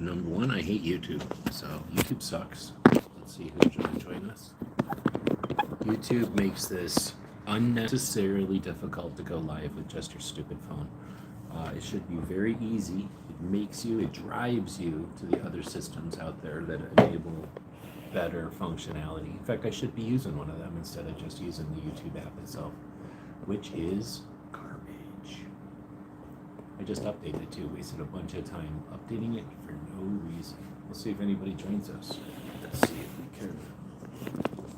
Number one, I hate YouTube. So YouTube sucks. Let's see who's going to join us. YouTube makes this unnecessarily difficult to go live with just your stupid phone. It should be very easy. It drives you to the other systems out there that enable better functionality. In fact, I should be using one of them instead of just using the YouTube app itself, which is garbage. I just updated it too, wasted a bunch of time updating it for no reason. We'll see if anybody joins us. Let's see if we can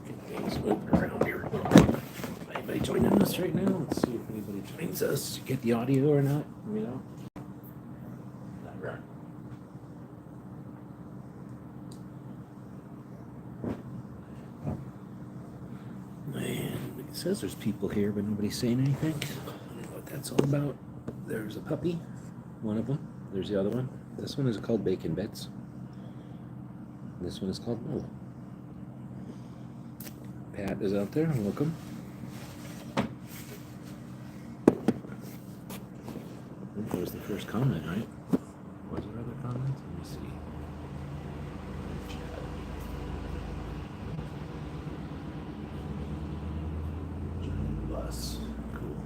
get things moving around here. Anybody joining us right now? Let's see if anybody joins us. Get the audio or not, you know? Man, it says there's people here, but nobody's saying anything. I don't know what that's all about. There's a puppy, one of them. There's the other one. This one is called Bacon Bits. This one is called Mola. Pat is out there. Welcome. I think that was the first comment, right? Was there other comments? Let me see. Giant bus. Cool.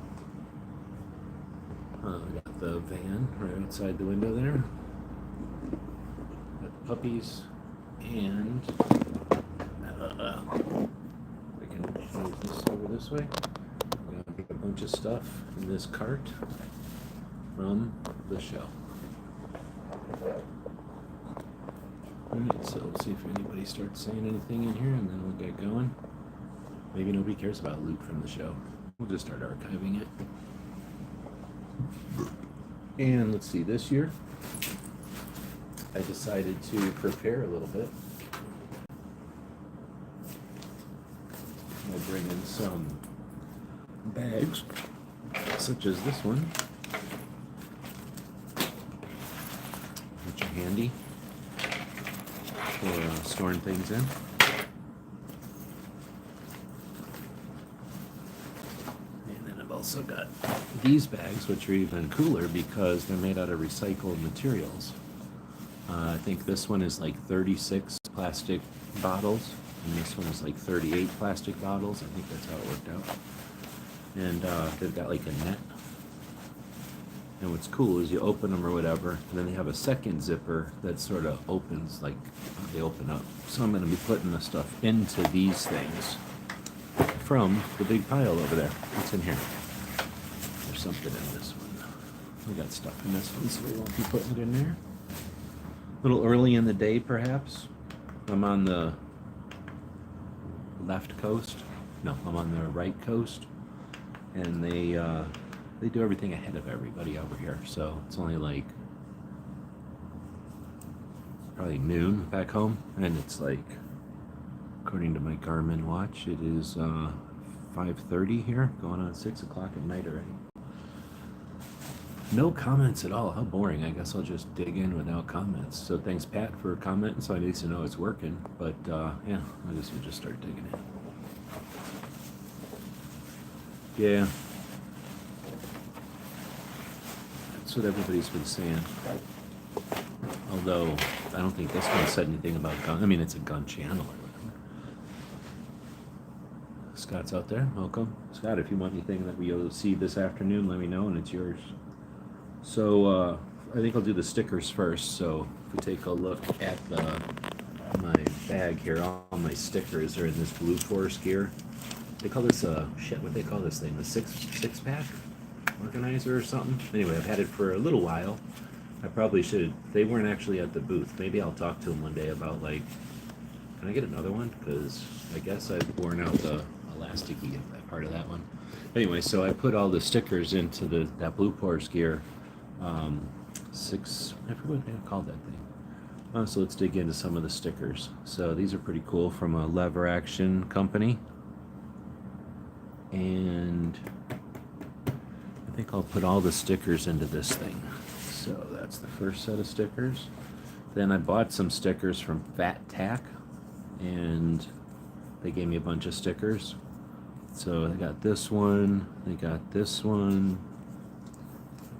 We got the van right outside the window there. Got the puppies and we can move this over this way. We're gonna put a bunch of stuff in this cart from the show. Alright, so let's see if anybody starts saying anything in here and then we'll get going. Maybe nobody cares about loot from the show. We'll just start archiving it. And let's see, this year I decided to prepare a little bit. I'll bring in some bags, such as this one, which are handy for storing things in. And then I've also got these bags, which are even cooler because they're made out of recycled materials. I think this one is like 36 plastic bottles, and this one is like 38 plastic bottles. I think that's how it worked out. And they've got like a net. And what's cool is you open them or whatever, and then they have a second zipper that sort of opens, like they open up. So I'm going to be putting the stuff into these things from the big pile over there. What's in here? There's something in this one. We got stuff in this one, so we won't be putting it in there. A little early in the day, perhaps. I'm on the left coast. No, I'm on the right coast, and they do everything ahead of everybody over here. So it's only like probably noon back home, and it's like, according to my Garmin watch, it is 5:30 here, going on 6 o'clock at night already. No comments at all. How boring. I guess I'll just dig in without comments. So thanks, Pat, for commenting, so I need to know it's working. But yeah, I guess we'll just start digging in. Yeah. That's what everybody's been saying. Although, I don't think this one said anything about gun. I mean, it's a gun channel or whatever. Scott's out there. Welcome. Scott, if you want anything that we'll see this afternoon, let me know, and it's yours. So I think I'll do the stickers first. So if we take a look at my bag here, all my stickers are in this blue forest gear. They call this what they call this thing? The six pack organizer or something. Anyway, I've had it for a little while. I probably should. They weren't actually at the booth. Maybe I'll talk to them one day about, like, can I get another one? Because I guess I've worn out the elasticy of that part of that one. Anyway, so I put all the stickers into that blue forest gear. I forget what they called that thing. So let's dig into some of the stickers. So these are pretty cool, from a lever action company. And I think I'll put all the stickers into this thing. So that's the first set of stickers. Then I bought some stickers from Fat Tack, and they gave me a bunch of stickers. So I got this one, they got this one,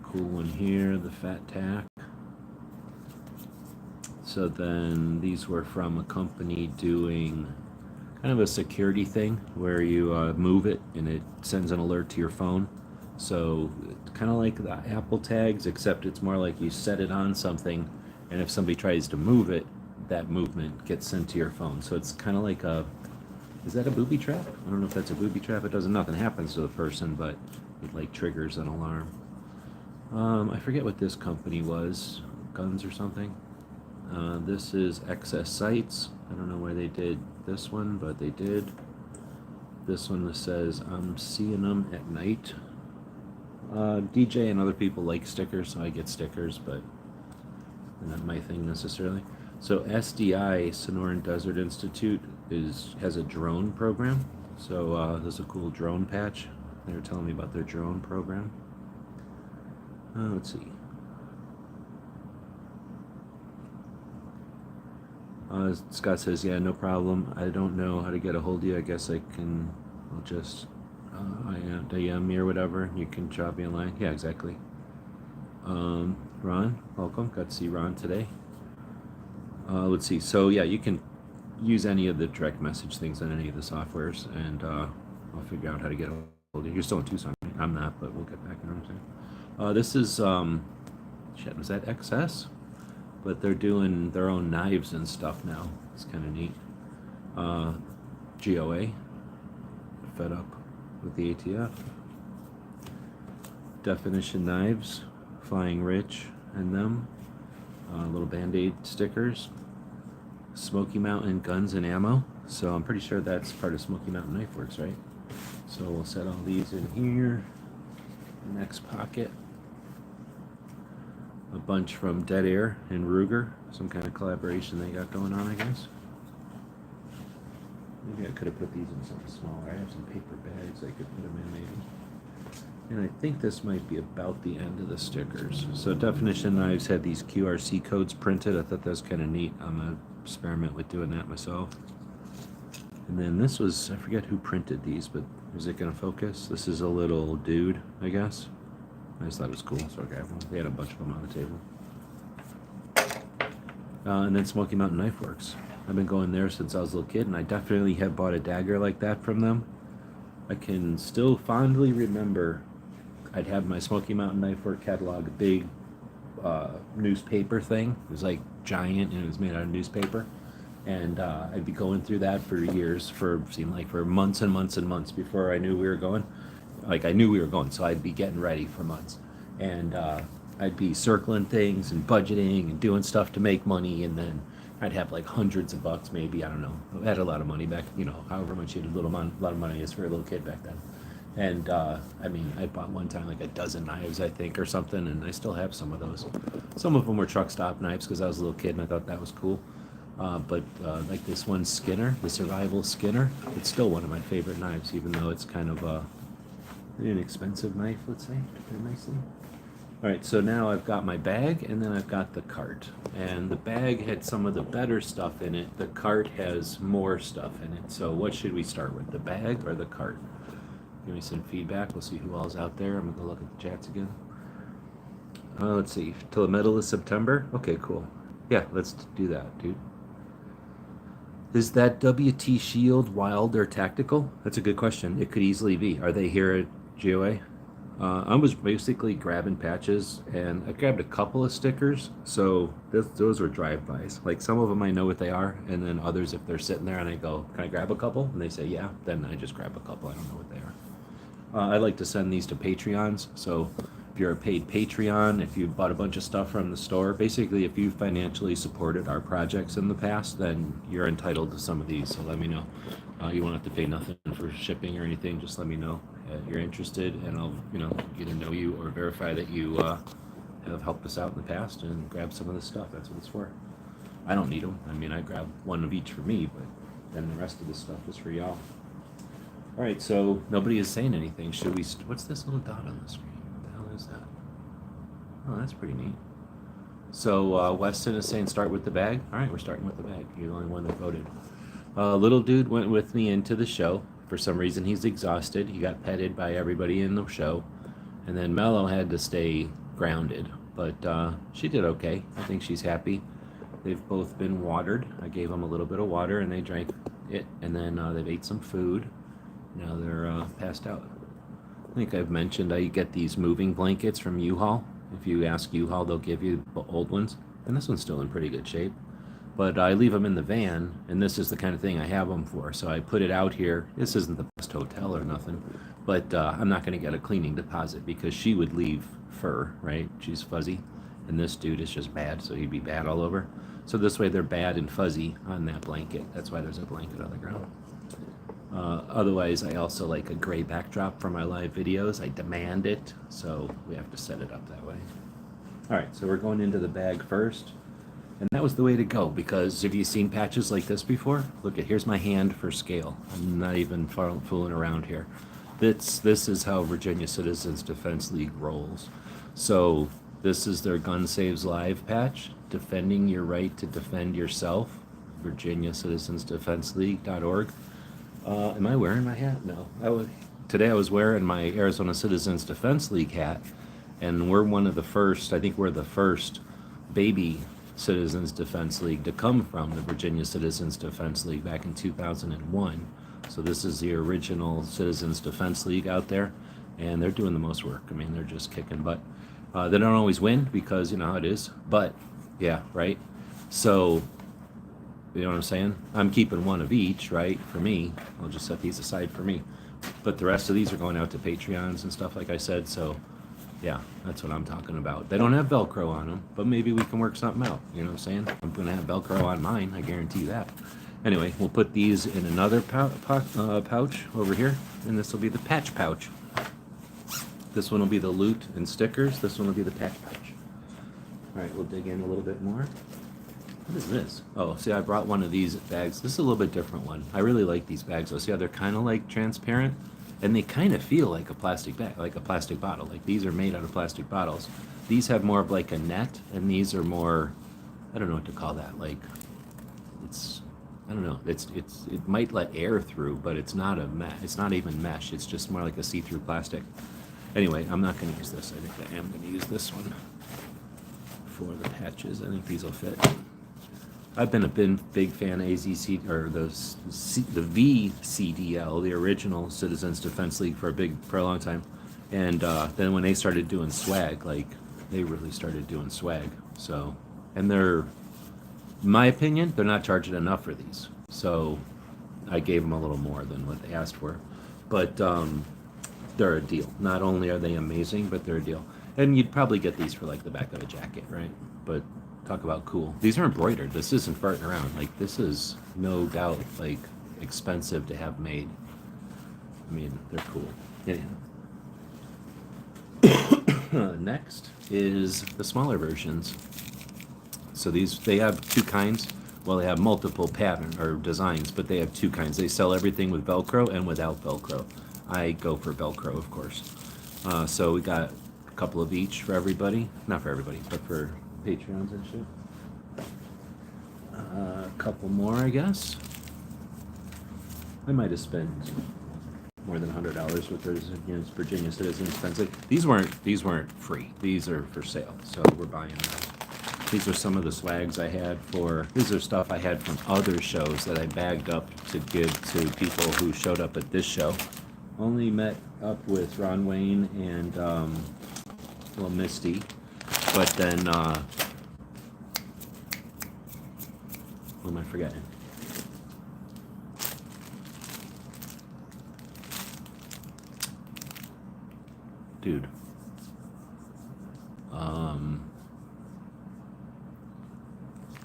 cool one here, the Fat Tack. So then these were from a company doing kind of a security thing where you move it and it sends an alert to your phone. So it's kind of like the Apple tags, except it's more like you set it on something, and if somebody tries to move it, that movement gets sent to your phone. So it's kind of like a, is that a booby trap? I don't know if that's a booby trap. It doesn't, nothing happens to the person, but it like triggers an alarm. I forget what this company was, guns or something. This is Excess Sights. I don't know why they did this one, but they did. This one says, I'm seeing them at night. DJ and other people like stickers, so I get stickers, but they're not my thing necessarily. So SDI, Sonoran Desert Institute, has a drone program. So there's a cool drone patch. They were telling me about their drone program. Let's see. Scott says, yeah, no problem. I don't know how to get a hold of you. I guess I'll just DM me or whatever. You can drop me a line. Yeah, exactly. Ron, welcome. Got to see Ron today. Let's see. So yeah, you can use any of the direct message things on any of the softwares, and I'll figure out how to get a hold of you. You're still in Tucson, right? I'm not, but we'll get back. You know what I'm saying? This is shit. Was that XS? But they're doing their own knives and stuff now. It's kind of neat. G.O.A.L.S. Fed up with the ATF. Definition knives, Flying Rich and them. Little Band-Aid stickers. Smoky Mountain Guns and Ammo. So I'm pretty sure that's part of Smoky Mountain Knife Works, right? So we'll set all these in here. Next pocket. A bunch from Dead Air and Ruger. Some kind of collaboration they got going on, I guess. Maybe I could have put these in something smaller. I have some paper bags I could put them in, maybe. And I think this might be about the end of the stickers. So Definition Knives had these QRC codes printed. I thought that was kind of neat. I'm going to experiment with doing that myself. And then this was, I forget who printed these, but is it going to focus? This is a little dude, I guess. I just thought it was cool, so I grabbed one. They had a bunch of them on the table. And then Smoky Mountain Knife Works. I've been going there since I was a little kid, and I definitely have bought a dagger like that from them. I can still fondly remember I'd have my Smoky Mountain Knife Work catalog, a big newspaper thing. It was like giant, and it was made out of newspaper. And I'd be going through that for years, seemed like for months and months and months before I knew we were going. Like I knew we were going, so I'd be getting ready for months, and I'd be circling things and budgeting and doing stuff to make money, and then I'd have like hundreds of bucks, maybe, I don't know. I had a lot of money back, you know, however much you had a lot of money is for a little kid back then. And I mean, I bought one time like a dozen knives, I think, or something, and I still have some of those. Some of them were truck stop knives because I was a little kid and I thought that was cool. But like this one Skinner, the Survival Skinner, it's still one of my favorite knives, even though it's kind of an inexpensive knife, let's say, to put it nicely. All right, so now I've got my bag, and then I've got the cart. And the bag had some of the better stuff in it. The cart has more stuff in it. So what should we start with, the bag or the cart? Give me some feedback. We'll see who all's out there. I'm gonna go look at the chats again. Let's see, till the middle of September? Okay, cool. Yeah, let's do that, dude. Is that WT Shield wild or tactical? That's a good question. It could easily be. Are they here at G.O.A.L.S? I was basically grabbing patches, and I grabbed a couple of stickers, so those were drive-bys. Like some of them I know what they are, and then others, if they're sitting there and I go, can I grab a couple? And they say, yeah, then I just grab a couple. I don't know what they are. I like to send these to Patreons, so if you're a paid Patreon, if you bought a bunch of stuff from the store, basically if you financially supported our projects in the past, then you're entitled to some of these, so let me know. You won't have to pay nothing for shipping or anything, just let me know you're interested, and I'll either know you or verify that you have helped us out in the past and grab some of this stuff. That's what it's for. I don't need them. I mean, I grab one of each for me, but then the rest of this stuff is for y'all. All right, so nobody is saying anything. Should we? What's this little dot on the screen? What the hell is that? Oh, that's pretty neat. So Weston is saying start with the bag. All right, we're starting with the bag. You're the only one that voted. Little dude went with me into the show. For some reason, he's exhausted. He got petted by everybody in the show. And then Mello had to stay grounded. But she did okay. I think she's happy. They've both been watered. I gave them a little bit of water and they drank it, and then they've ate some food. Now they're passed out. I think I've mentioned I get these moving blankets from U-Haul. If you ask U-Haul, they'll give you old ones, and this one's still in pretty good shape. But I leave them in the van, and this is the kind of thing I have them for. So I put it out here. This isn't the best hotel or nothing, but I'm not going to get a cleaning deposit because she would leave fur, right? She's fuzzy, and this dude is just bad, so he'd be bad all over. So this way they're bad and fuzzy on that blanket. That's why there's a blanket on the ground. Otherwise, I also like a gray backdrop for my live videos. I demand it, so we have to set it up that way. All right, so we're going into the bag first. And that was the way to go, because have you seen patches like this before? Look at, here's my hand for scale. I'm not even fooling around here. This is how Virginia Citizens Defense League rolls. So this is their Gun Saves Live patch, defending your right to defend yourself, virginiacitizensdefenseleague.org. Am I wearing my hat? No. Today I was wearing my Arizona Citizens Defense League hat, and we're one of the first, I think we're the first baby Citizens Defense League to come from the Virginia Citizens Defense League back in 2001. So this is the original Citizens Defense League out there, and they're doing the most work. I mean, they're just kicking butt. They don't always win because you know how it is, but yeah, right? So, you know what I'm saying? I'm keeping one of each, right, for me. I'll just set these aside for me. But the rest of these are going out to Patreons and stuff, like I said, so yeah, that's what I'm talking about. They don't have Velcro on them, but maybe we can work something out. You know what I'm saying? I'm going to have Velcro on mine. I guarantee that. Anyway, we'll put these in another pouch over here, and this will be the patch pouch. This one will be the loot and stickers. This one will be the patch pouch. All right, we'll dig in a little bit more. What is this? Oh, see, I brought one of these bags. This is a little bit different one. I really like these bags, though. See how they're kind of like transparent? And they kind of feel like a plastic bag, like a plastic bottle. Like these are made out of plastic bottles. These have more of like a net, and these are more, I don't know what to call that. Like, it's, I don't know. It might let air through, but it's not a mesh. It's not even mesh. It's just more like a see-through plastic. Anyway, I'm not going to use this. I think I am going to use this one for the patches. I think these will fit. I've been a big fan of AZC, or the VCDL, the original Citizens Defense League, for a long time. And then when they started doing swag, like, they really started doing swag. So, and they're, in my opinion, they're not charging enough for these. So I gave them a little more than what they asked for. But they're a deal. Not only are they amazing, but they're a deal. And you'd probably get these for like the back of a jacket, right? But talk about cool. These are embroidered. This isn't farting around. Like, this is no doubt like expensive to have made. I mean, they're cool. Anyhow. Next is the smaller versions. So these, they have two kinds. Well, they have multiple pattern or designs, but they have two kinds. They sell everything with Velcro and without Velcro. I go for Velcro, of course. So we got a couple of each for everybody. Not for everybody, but for Patreons and shit. A couple more, I guess. I might have spent more than $100 with those against Virginia Citizens Defense League. These weren't free. These are for sale, so we're buying them. These are some of the swags I had for. These are stuff I had from other shows that I bagged up to give to people who showed up at this show. Only met up with Ron Wayne and well, Misty, but then who am I forgetting? Dude.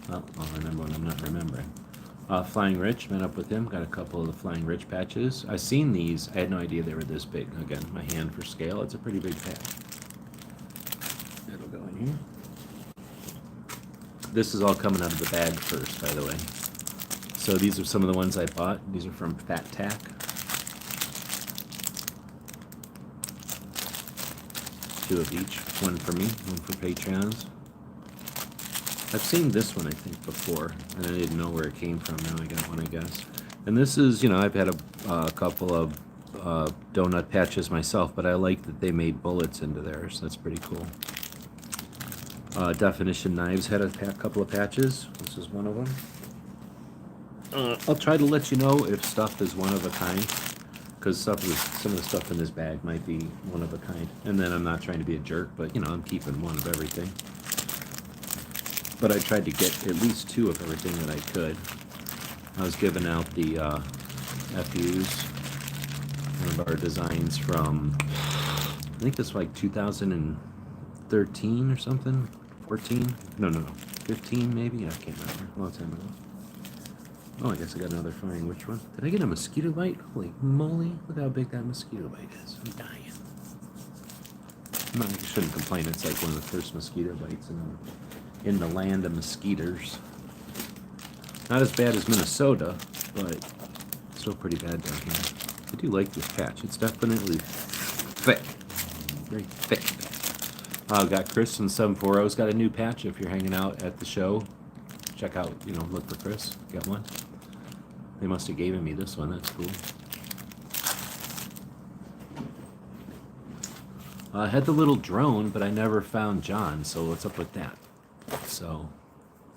Well, I'll remember when I'm not remembering. Flying Rich, met up with him, got a couple of the Flying Rich patches. I've seen these, I had no idea they were this big. Again, my hand for scale, it's a pretty big patch. It'll go in here. This is all coming out of the bag first, by the way. So these are some of the ones I bought. These are from Fat Tack. Two of each, one for me, one for Patreons. I've seen this one, I think, before, and I didn't know where it came from. Now I got one, I guess. And this is, you know, I've had a couple of donut patches myself, but I like that they made bullets into theirs. That's pretty cool. Definition Knives had a couple of patches. This is one of them. I'll try to let you know if stuff is one of a kind, because some of the stuff in this bag might be one of a kind. And then I'm not trying to be a jerk, but you know, I'm keeping one of everything. But I tried to get at least 2 of everything that I could. I was giving out the FUs, one of our designs from, I think it's like 2013 or something, 14? No, 15 maybe? I can't remember, a long time ago. Oh, I guess I got another find. Which one? Did I get a mosquito bite? Holy moly, look how big that mosquito bite is. I'm dying. No, you shouldn't complain, it's like one of the first mosquito bites in the land of mosquitoes. Not as bad as Minnesota, but still pretty bad down here. I do like this patch. It's definitely thick. Very thick. Got Chris and 740's got a new patch. If you're hanging out at the show, check out, you know, look for Chris. Get one. They must have given me this one. That's cool. I had the little drone, but I never found John, so what's up with that? So,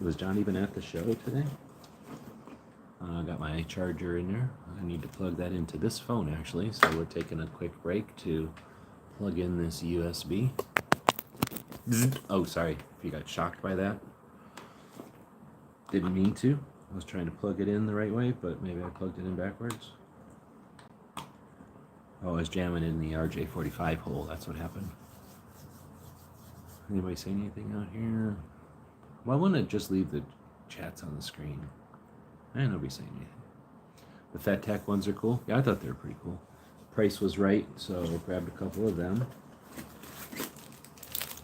was John even at the show today? Got my charger in there. I need to plug that into this phone, actually, so we're taking a quick break to plug in this USB. Oh, sorry if you got shocked by that. Didn't mean to. I was trying to plug it in the right way, but maybe I plugged it in backwards. Oh, I was jamming in the RJ45 hole. That's what happened. Anybody say anything out here? Well, I want to just leave the chats on the screen. And nobody saying anything. The Fat Tack ones are cool. Yeah, I thought they were pretty cool. Price was right, so I grabbed a couple of them.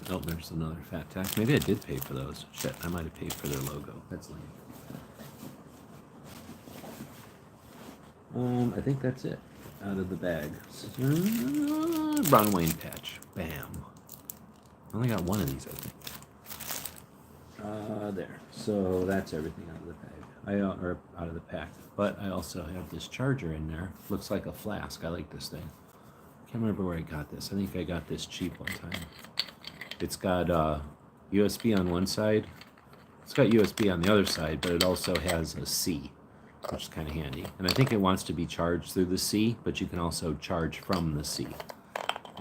Oh, there's another Fat Tack. Maybe I did pay for those. Shit, I might have paid for their logo. That's lame. I think that's it. Out of the bag. Ron Wayne patch. Bam. I only got one of these, I think. There. So that's everything out of the bag. Or out of the pack. But I also have this charger in there. Looks like a flask. I like this thing. Can't remember where I got this. I think I got this cheap one time. It's got USB on one side. It's got USB on the other side, but it also has a C, which is kind of handy. And I think it wants to be charged through the C, but you can also charge from the C.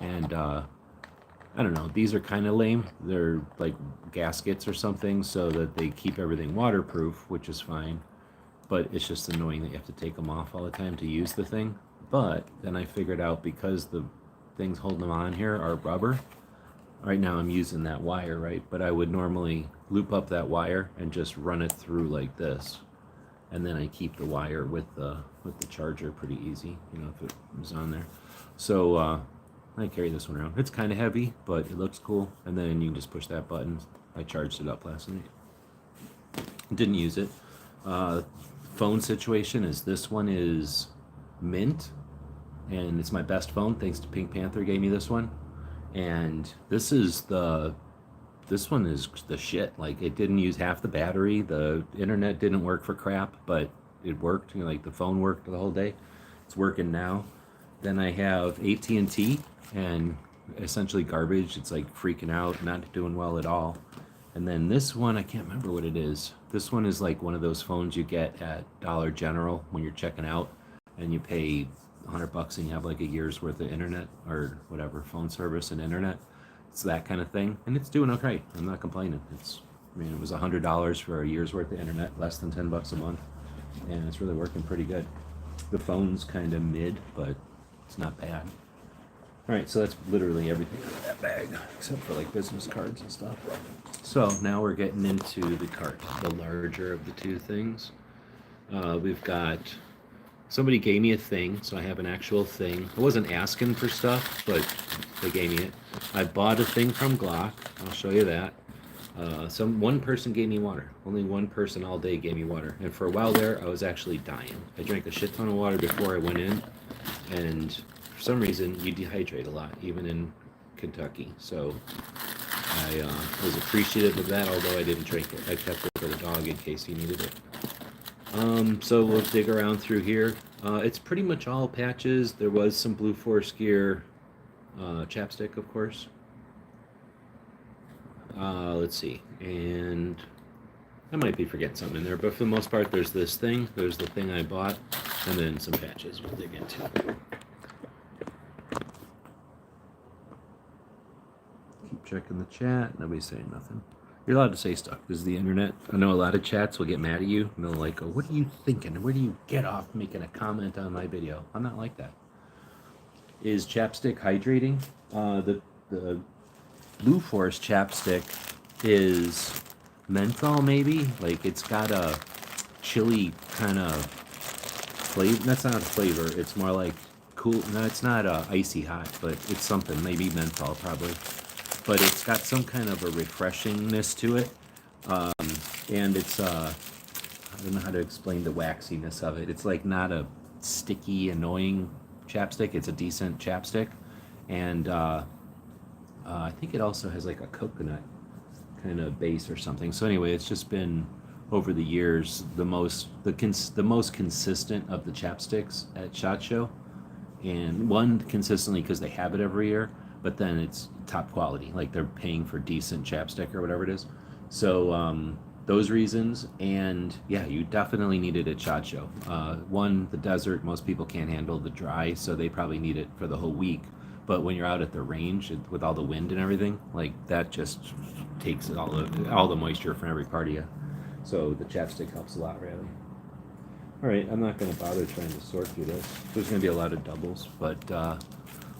And I don't know, these are kind of lame. They're like gaskets or something so that they keep everything waterproof, which is fine. But it's just annoying that you have to take them off all the time to use the thing. But then I figured out because the things holding them on here are rubber. Right now I'm using that wire, right? But I would normally loop up that wire and just run it through like this. And then I keep the wire with the charger pretty easy, you know, if it was on there. So I carry this one around. It's kind of heavy, but it looks cool. And then you can just push that button. I charged it up last night. Didn't use it. Phone situation is this one is mint, and it's my best phone thanks to Pink Panther gave me this one. And this one is the shit. Like, it didn't use half the battery. The internet didn't work for crap, but it worked. You know, like the phone worked the whole day. It's working now. Then I have AT&T, and essentially garbage. It's like freaking out, not doing well at all. And then this one, I can't remember what it is. This one is like one of those phones you get at Dollar General when you're checking out, and you pay $100 and you have like a year's worth of internet or whatever, phone service and internet. It's that kind of thing, and it's doing okay. I'm not complaining. It was $100 for a year's worth of internet, less than $10 a month, and it's really working pretty good. The phone's kind of mid, but it's not bad. All right, so that's literally everything out of that bag, except for like business cards and stuff. So now we're getting into the cart, the larger of the two things. We've got, somebody gave me a thing, so I have an actual thing. I wasn't asking for stuff, but they gave me it. I bought a thing from Glock. I'll show you that. One person gave me water. Only one person all day gave me water. And for a while there, I was actually dying. I drank a shit ton of water before I went in, and for some reason, you dehydrate a lot, even in Kentucky. So I was appreciative of that, although I didn't drink it. I kept it for the dog in case he needed it. So we'll dig around through here. It's pretty much all patches. There was some Blue Force Gear chapstick, of course. Let's see, and I might be forgetting something in there, but for the most part, there's this thing, there's the thing I bought, and then some patches we'll dig into. Keep checking the chat. Nobody's saying nothing. You're allowed to say stuff. This is the internet. I know a lot of chats will get mad at you, and they'll like, "Oh, what are you thinking? Where do you get off making a comment on my video?" I'm not like that. Is chapstick hydrating? The Blue Forest chapstick is menthol, maybe. Like it's got a chili kind of flavor. That's not a flavor. It's more like cool. No, it's not icy hot, but it's something. Maybe menthol, probably. But it's got some kind of a refreshingness to it, and it's I don't know how to explain the waxiness of it. It's like not a sticky, annoying chapstick. It's a decent chapstick, and I think it also has like a coconut kind of base or something. So anyway, it's just been over the years the most consistent of the chapsticks at SHOT Show, and one consistently because they have it every year, but then it's top quality, like they're paying for decent chapstick or whatever it is. So those reasons, and yeah, you definitely need it at SHOT Show. One, the desert, most people can't handle the dry, so they probably need it for the whole week. But when you're out at the range with all the wind and everything, like that just takes all the moisture from every part of you. So the chapstick helps a lot, really. All right, I'm not going to bother trying to sort through this. There's going to be a lot of doubles, but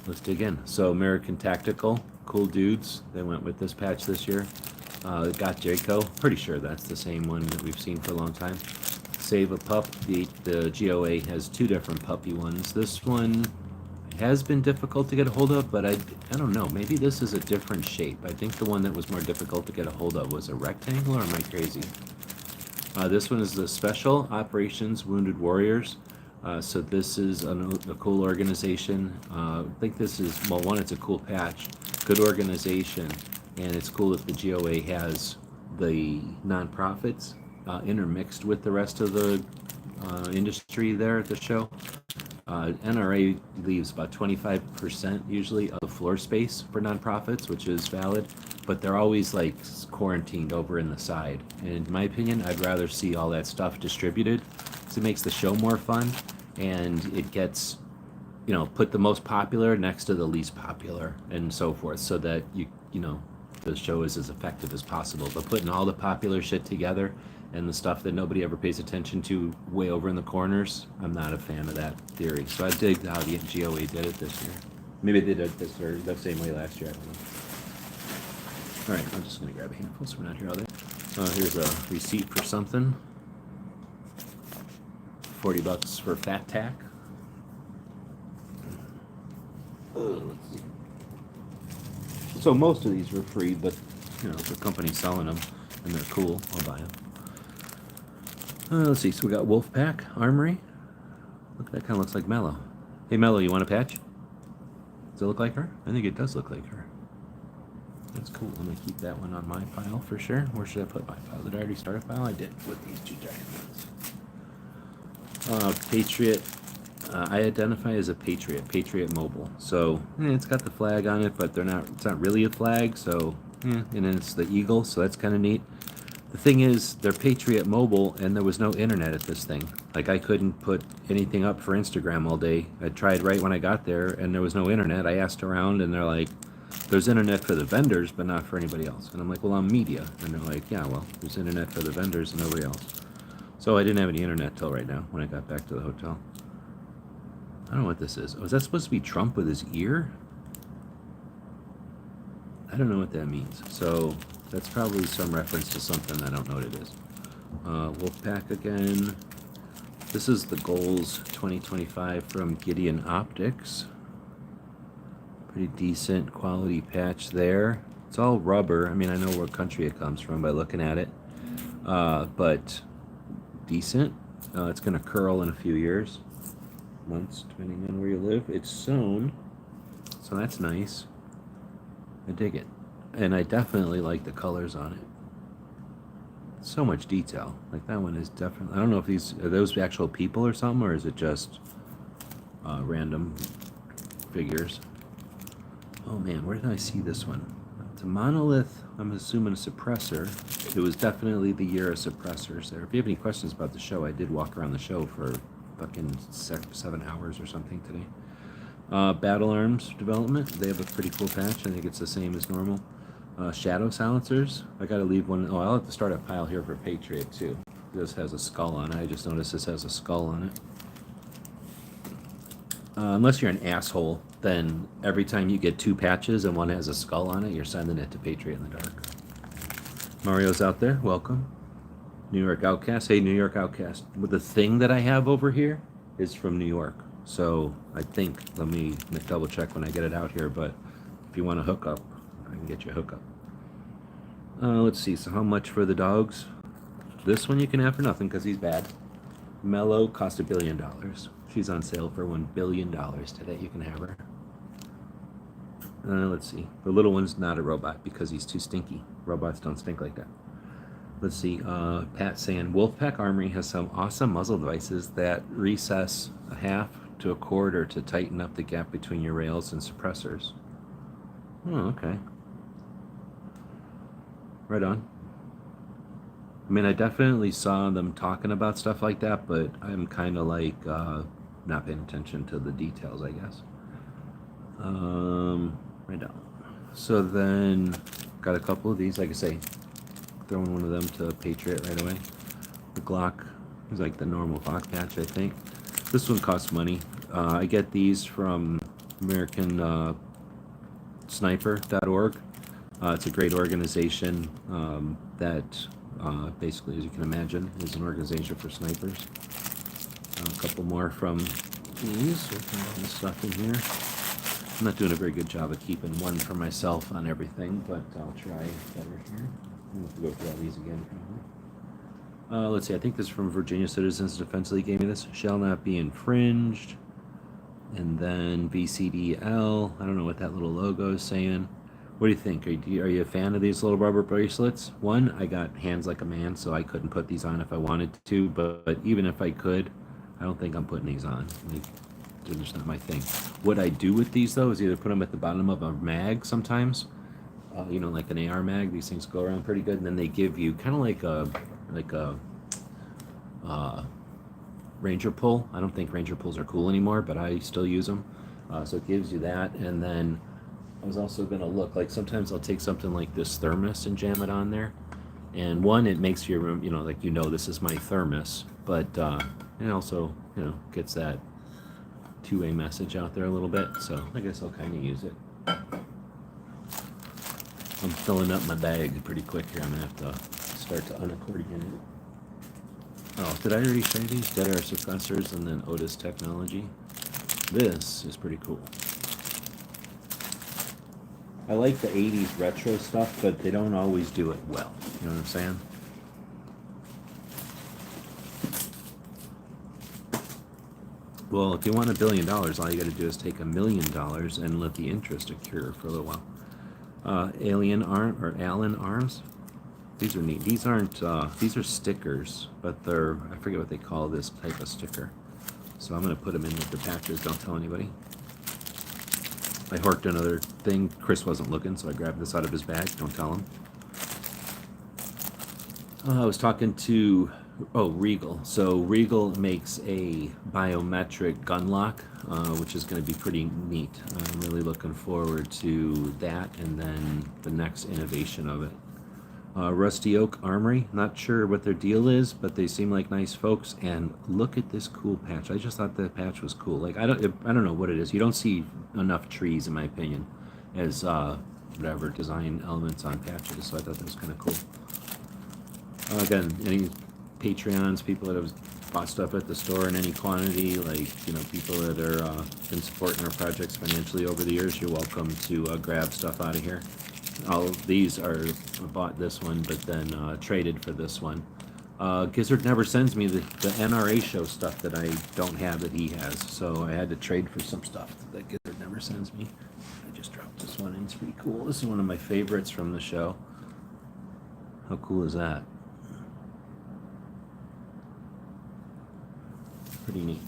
let's dig in. So American Tactical, cool dudes. They went with this patch this year. Got Jayco. Pretty sure that's the same one that we've seen for a long time. Save a Pup. The G.O.A. has two different puppy ones. This one has been difficult to get a hold of, but I don't know. Maybe this is a different shape. I think the one that was more difficult to get a hold of was a rectangle, or am I crazy? This one is the Special Operations Wounded Warriors. So this is a cool organization. I think this is, well, one, it's a cool patch, good organization, and it's cool that the G.O.A. has the nonprofits intermixed with the rest of the industry there at the show. NRA leaves about 25% usually of usually floor space for nonprofits, which is valid, but they're always like quarantined over in the side. And in my opinion, I'd rather see all that stuff distributed because it makes the show more fun, and it gets, you know, put the most popular next to the least popular and so forth, so that you know, the show is as effective as possible. But putting all the popular shit together and the stuff that nobody ever pays attention to way over in the corners, I'm not a fan of that theory. So I dig how the G.O.A. did it this year. Maybe they did this or the same way last year, I don't know. All right, I'm just gonna grab a handful so we're not here all day. Here's a receipt for something. $40 for Fat Tack. Let's see. So most of these were free, but you know, the company's selling them and they're cool, I'll buy them. Let's see, so we got Wolfpack Armory. Look, that kind of looks like Mello. Hey Mello, you want a patch? Does it look like her? I think it does look like her. That's cool. I'm gonna keep that one on my pile for sure. Where should I put my pile? Did I already start a pile? I did with these two giant ones. Patriot. I identify as a Patriot. Patriot Mobile. So it's got the flag on it, but they're not. It's not really a flag. So and then it's the eagle. So that's kind of neat. The thing is, they're Patriot Mobile, and there was no internet at this thing. Like, I couldn't put anything up for Instagram all day. I tried right when I got there, and there was no internet. I asked around, and they're like, there's internet for the vendors, but not for anybody else. And I'm like, well, I'm media. And they're like, yeah, well, there's internet for the vendors and nobody else. So I didn't have any internet till right now when I got back to the hotel. I don't know what this is. Oh, is that supposed to be Trump with his ear? I don't know what that means. So that's probably some reference to something. I don't know what it is. Wolfpack again. This is the Goals 2025 from Gideon Optics. Pretty decent quality patch there. It's all rubber. I mean, I know what country it comes from by looking at it. But decent. It's going to curl in a few years. Months, depending on where you live. It's sewn. So that's nice. I dig it. And I definitely like the colors on it. So much detail. Like that one is definitely... I don't know if these... Are those actual people or something? Or is it just random figures? Oh man, where did I see this one? It's a monolith, I'm assuming a suppressor. It was definitely the year of suppressors there. If you have any questions about the show, I did walk around the show for fucking 7 hours or something today. Battle Arms development, they have a pretty cool patch. I think it's the same as normal. Shadow silencers, I gotta leave one. Oh, I'll have to start a pile here for Patriot too. This has a skull on it. I just noticed this has a skull on it. Unless you're an asshole, then every time you get 2 patches and one has a skull on it, you're sending it to Patriot in the Dark. Mario's out there, welcome. New York Outcast, hey New York Outcast. But the thing that I have over here is from New York. So I think, let me double check when I get it out here, but if you want a hookup, I can get you a hookup. Let's see, so how much for the dogs? This one you can have for nothing because he's bad. Mellow cost $1 billion. She's on sale for $1 billion today. You can have her. Let's see. The little one's not a robot because he's too stinky. Robots don't stink like that. Let's see. Pat saying Wolfpack Armory has some awesome muzzle devices that recess a half to a quarter to tighten up the gap between your rails and suppressors. Oh, okay. Right on. I mean, I definitely saw them talking about stuff like that, but I'm kind of like not paying attention to the details, I guess. Right down. So then, got a couple of these. Like I say, throwing one of them to Patriot right away. The Glock is like the normal Glock patch, I think. This one costs money. I get these from American Sniper.org. It's a great organization that basically, as you can imagine, is an organization for snipers. A couple more from these. We'll put all this stuff in here. I'm not doing a very good job of keeping one for myself on everything, but I'll try better here. I'm going to go through all these again, probably. Let's see, I think this is from Virginia Citizens Defense League gave me this. Shall not be infringed. And then VCDL. I don't know what that little logo is saying. What do you think? Are you a fan of these little rubber bracelets? One, I got hands like a man, so I couldn't put these on if I wanted to, but even if I could, I don't think I'm putting these on. Like, they're just not my thing. What I do with these, though, is either put them at the bottom of a mag sometimes, you know, like an AR mag. These things go around pretty good, and then they give you kind of like a Ranger pull. I don't think Ranger pulls are cool anymore, but I still use them. So it gives you that, and then I was also going to look, like sometimes I'll take something like this thermos and jam it on there. And one, it makes your room, you know, like, you know, this is my thermos, but it also, you know, gets that two-way message out there a little bit. So I guess I'll kind of use it. I'm filling up my bag pretty quick here. I'm going to have to start to unaccordion it. Oh, did I already say these? Dead Air Suppressors and then Otis Technology. This is pretty cool. I like the 80s retro stuff, but they don't always do it well. You know what I'm saying? Well, if you want $1 billion, all you got to do is take $1 million and let the interest accrue for a little while. Alien Arms. These are neat. These aren't. These are stickers, but they're. I forget what they call this type of sticker. So I'm gonna put them in with the patches. Don't tell anybody. I horked another thing. Chris wasn't looking, so I grabbed this out of his bag. Don't tell him. I was talking to, Regal. So Regal makes a biometric gun lock, which is going to be pretty neat. I'm really looking forward to that and then the next innovation of it. Rusty Oak Armory. Not sure what their deal is, but they seem like nice folks. And look at this cool patch. I just thought that patch was cool. Like I don't know what it is. You don't see enough trees, in my opinion, as whatever design elements on patches. So I thought that was kind of cool. Again, any Patreons, people that have bought stuff at the store in any quantity, like, you know, people that are been supporting our projects financially over the years, you're welcome to grab stuff out of here. All of these are, I bought this one, but then traded for this one. Gizzard never sends me the NRA show stuff that I don't have that he has, so I had to trade for some stuff that Gizzard never sends me. I just dropped this one in. It's pretty cool. This is one of my favorites from the show. How cool is that? Pretty neat.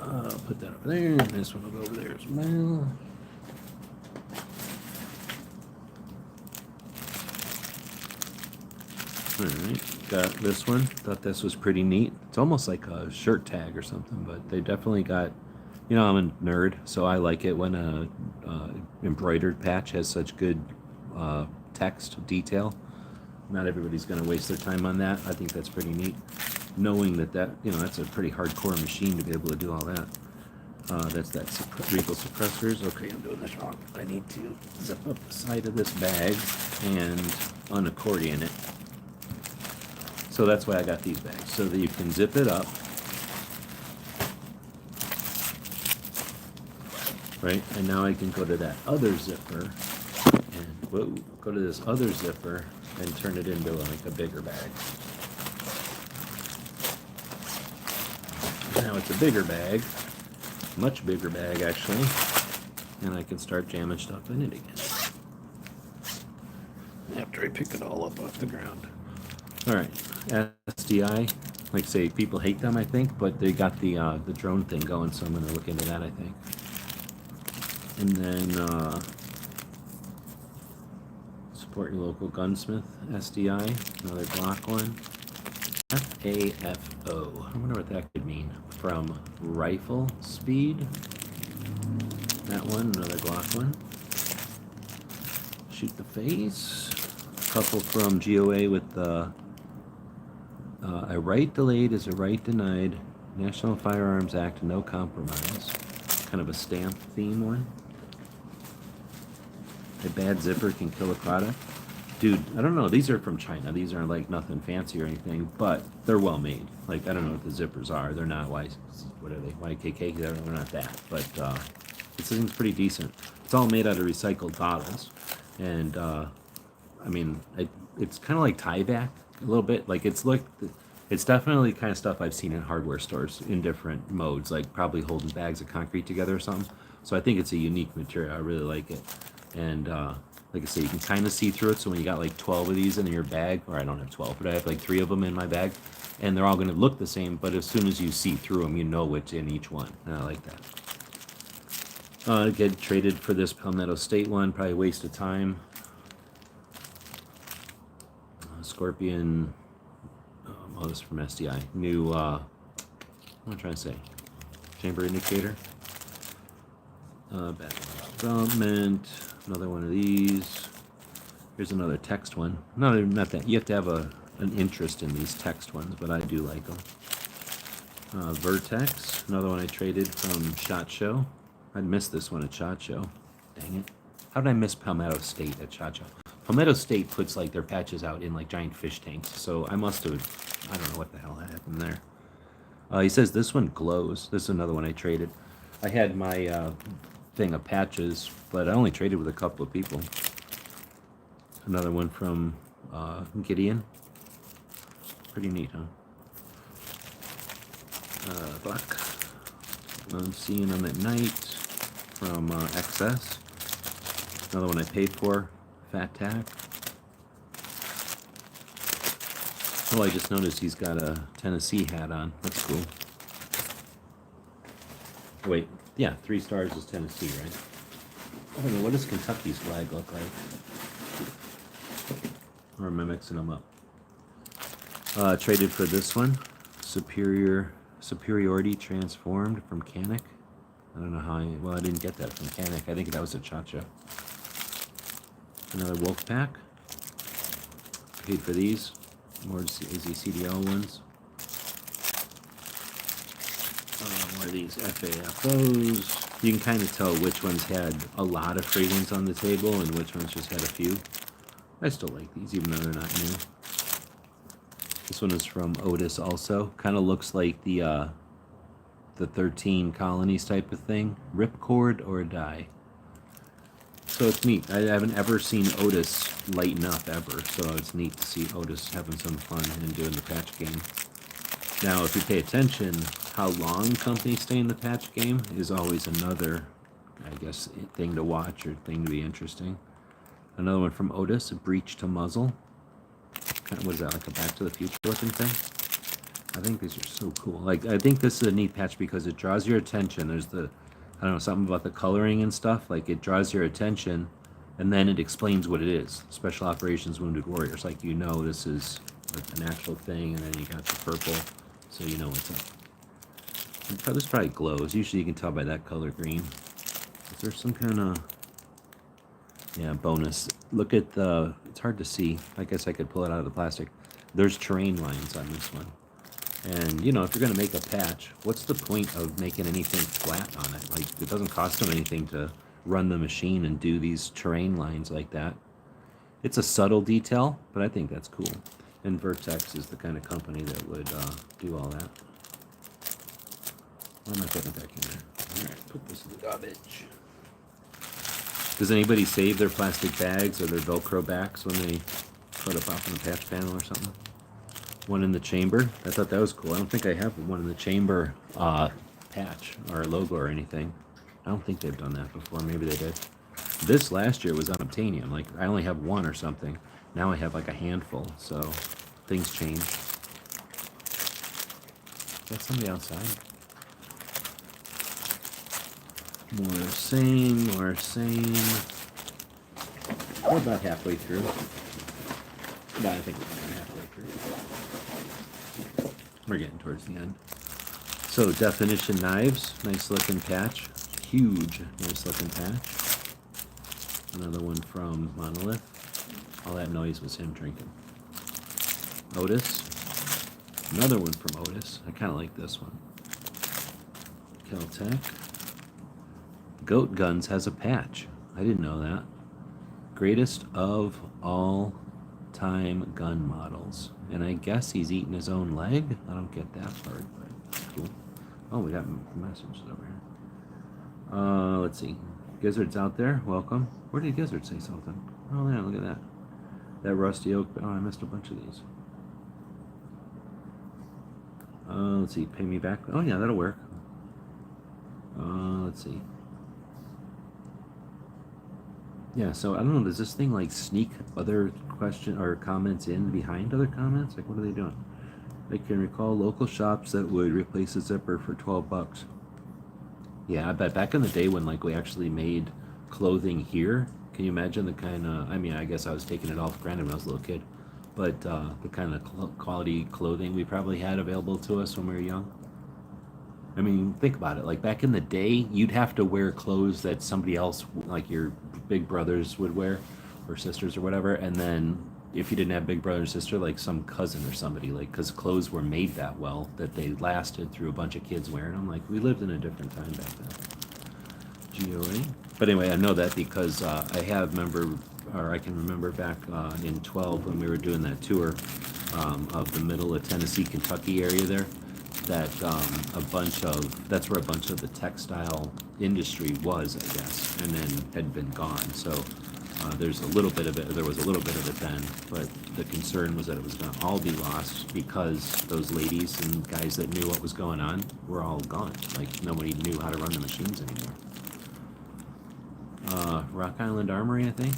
I'll put that over there, and this one will go over there as well. Alright, got this one. Thought this was pretty neat. It's almost like a shirt tag or something, but they definitely got, you know, I'm a nerd, so I like it when a embroidered patch has such good text detail. Not everybody's going to waste their time on that. I think that's pretty neat. Knowing that, you know, that's a pretty hardcore machine to be able to do all that. That's that Regal suppressors. Okay, I'm doing this wrong. I need to zip up the side of this bag and unaccordion it. So that's why I got these bags, so that you can zip it up. Right, and now I can go to that other zipper and go to this other zipper and turn it into like a bigger bag. Now it's a bigger bag, much bigger bag actually, and I can start jamming stuff in it again. After I pick it all up off the ground. Alright, SDI, like I say, people hate them I think, but they got the drone thing going, so I'm going to look into that I think. And then support your local gunsmith, SDI, another Glock one. FAFO, I wonder what that could mean. From Rifle Speed, that one, another Glock one. Shoot the face. A couple from G.O.A.L.S with the a right delayed is a right denied. National Firearms Act, no compromise. Kind of a stamp theme one. A bad zipper can kill a product. Dude, I don't know. These are from China. These aren't like nothing fancy or anything, but they're well made. Like, I don't know what the zippers are. They're not what are they? YKK? They're not that. But this thing's pretty decent. It's all made out of recycled bottles, and I mean, it's kind of like Tyvek a little bit. Like it's definitely kind of stuff I've seen in hardware stores in different modes, like probably holding bags of concrete together or something. So I think it's a unique material. I really like it, and like I say, you can kind of see through it. So when you got like 12 of these in your bag, or I don't have 12, but I have like 3 of them in my bag, and they're all going to look the same, but as soon as you see through them, you know what's in each one. And I like that. Get traded for this Palmetto State one, probably a waste of time. Scorpion, oh, this is from SDI. New, what am I trying to say? Chamber indicator. Battle development. Another one of these. Here's another text one. Not that. You have to have an interest in these text ones, but I do like them. Vertex. Another one I traded from SHOT Show. I missed this one at SHOT Show. Dang it. How did I miss Palmetto State at SHOT Show? Palmetto State puts like their patches out in like giant fish tanks, so I must have, I don't know what the hell happened there. He says this one glows. This is another one I traded. I had my thing of patches, but I only traded with a couple of people. Another one from Gideon. Pretty neat, huh? Black. I'm seeing them at night from XS. Another one I paid for. Fat Tack. Oh, I just noticed he's got a Tennessee hat on. That's cool. Wait, yeah, 3 stars is Tennessee, right? I don't know, what does Kentucky's flag look like? Or am I mixing them up? Traded for this one. Superiority Transformed from Canik. I don't know how I didn't get that from Canik. I think that was a Cha-Cha. Another Wolf Pack. Paid for these. More easy CDL ones. More of these FAFOs. You can kind of tell which ones had a lot of fragrance on the table and which ones just had a few. I still like these, even though they're not new. This one is from Otis also. Kind of looks like the 13 colonies type of thing. Ripcord or die. So it's neat. I haven't ever seen Otis lighten up ever, so it's neat to see Otis having some fun and doing the patch game. Now, if you pay attention, how long companies stay in the patch game is always another, I guess, thing to watch or thing to be interesting. Another one from Otis, a breech to muzzle. Kind of, what is that, like a Back to the Future looking thing? I think these are so cool. Like, I think this is a neat patch because it draws your attention. There's the, I don't know, something about the coloring and stuff. Like, it draws your attention, and then it explains what it is. Special Operations Wounded Warriors. Like, you know this is an actual thing, and then you got the purple, so you know what's up. And this probably glows. Usually you can tell by that color green. Is there some kind of, yeah, bonus? Look at the, it's hard to see. I guess I could pull it out of the plastic. There's terrain lines on this one. And, you know, if you're going to make a patch, what's the point of making anything flat on it? Like, it doesn't cost them anything to run the machine and do these terrain lines like that. It's a subtle detail, but I think that's cool. And Vertex is the kind of company that would do all that. Why am I putting it back in there? All right, put this in the garbage. Does anybody save their plastic bags or their Velcro backs when they put a pop in the patch panel or something? One in the chamber. I thought that was cool. I don't think I have one in the chamber patch or logo or anything. I don't think they've done that before. Maybe they did. This last year was unobtainium. Like, I only have one or something. Now I have like a handful. So things change. Is that somebody outside? More same, more same. We're about halfway through. No, I think we're about halfway through. We're getting towards the end. So, definition knives, nice looking patch. Huge, nice looking patch. Another one from Monolith. All that noise was him drinking. Otis. Another one from Otis. I kind of like this one. Kel-Tec. Goat Guns has a patch. I didn't know that. Greatest of all time gun models. And I guess he's eating his own leg? I don't get that part, but cool. Oh, we got messages over here. Let's see. Gizzard's out there. Welcome. Where did Gizzard say something? Oh, yeah, look at that. That rusty oak. Oh, I missed a bunch of these. Let's see. Pay me back. Oh, yeah, that'll work. Let's see. Yeah, so I don't know, does this thing like sneak other question or comments in behind other comments? Like, what are they doing? I can recall local shops that would replace a zipper for $12. Yeah, I bet back in the day when like we actually made clothing here, can you imagine the kind of, I mean, I guess I was taking it all for granted when I was a little kid, but the kind of quality clothing we probably had available to us when we were young. I mean, think about it. Like back in the day, you'd have to wear clothes that somebody else, like your big brothers, would wear, or sisters, or whatever. And then if you didn't have big brother or sister, like some cousin or somebody, like because clothes were made that well that they lasted through a bunch of kids wearing them. Like we lived in a different time back then. G.O.A.L.S. But anyway, I know that because I can remember back in 12 when we were doing that tour of the middle of Tennessee, Kentucky area there. That that's where a bunch of the textile industry was, I guess, and then had been gone. So there's a little bit of it. There was a little bit of it then, but the concern was that it was going to all be lost because those ladies and guys that knew what was going on were all gone. Like nobody knew how to run the machines anymore. Rock Island Armory, I think.